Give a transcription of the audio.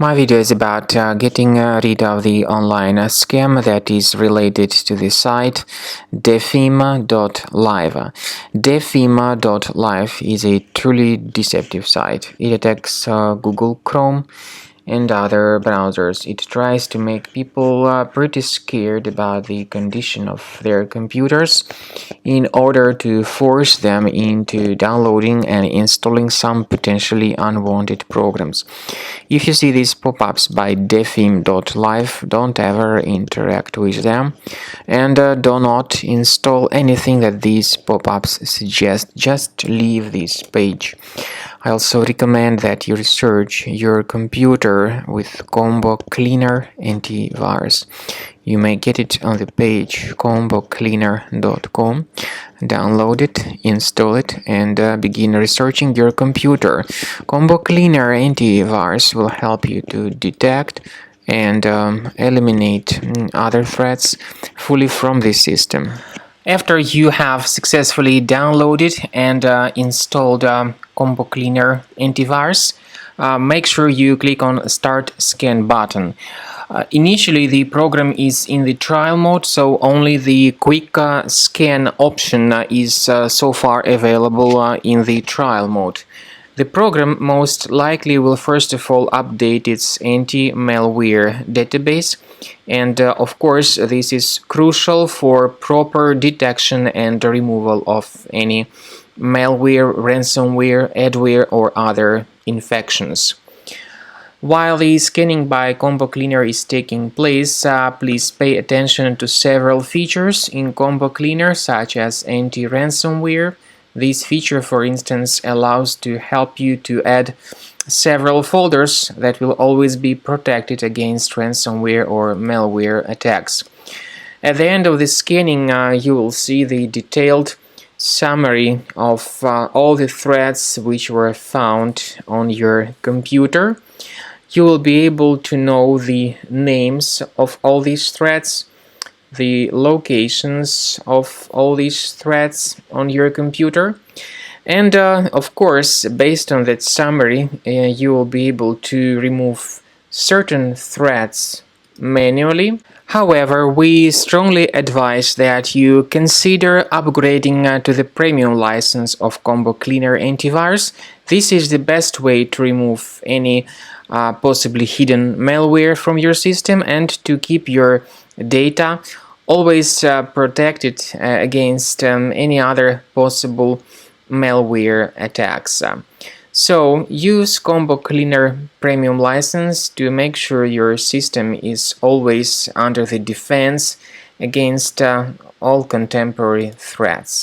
My video is about getting rid of the online scam that is related to the site Defim.live. Defim.live is a truly deceptive site. It attacks Google Chrome and other browsers. It tries to make people pretty scared about the condition of their computers in order to force them into downloading and installing some potentially unwanted programs. If you see these pop-ups by Defim.live, don't ever interact with them, and do not install anything that these pop-ups suggest. Just leave this page. I also recommend that you research your computer with Combo Cleaner antivirus. You may get it on the page combocleaner.com. Download it, install it, and begin researching your computer. Combo Cleaner antivirus will help you to detect and eliminate other threats fully from the system. After you have successfully downloaded and installed Combo Cleaner antivirus, make sure you click on Start Scan button. Initially, the program is in the trial mode, so only the quick scan option is so far available in the trial mode. The program most likely will first of all update its anti-malware database, and of course this is crucial for proper detection and removal of any malware, ransomware, adware or other infections. While the scanning by Combo Cleaner is taking place, please pay attention to several features in Combo Cleaner such as anti-ransomware. This feature, for instance, allows to help you to add several folders that will always be protected against ransomware or malware attacks. At the end of the scanning, you will see the detailed summary of all the threats which were found on your computer. You will be able to know the names of all these threats, the locations of all these threats on your computer, and of course, based on that summary, you will be able to remove certain threats manually. However, we strongly advise that you consider upgrading to the premium license of Combo Cleaner antivirus. This is the best way to remove any possibly hidden malware from your system and to keep your data always protected against any other possible malware attacks. So use Combo Cleaner Premium license to make sure your system is always under the defense against all contemporary threats.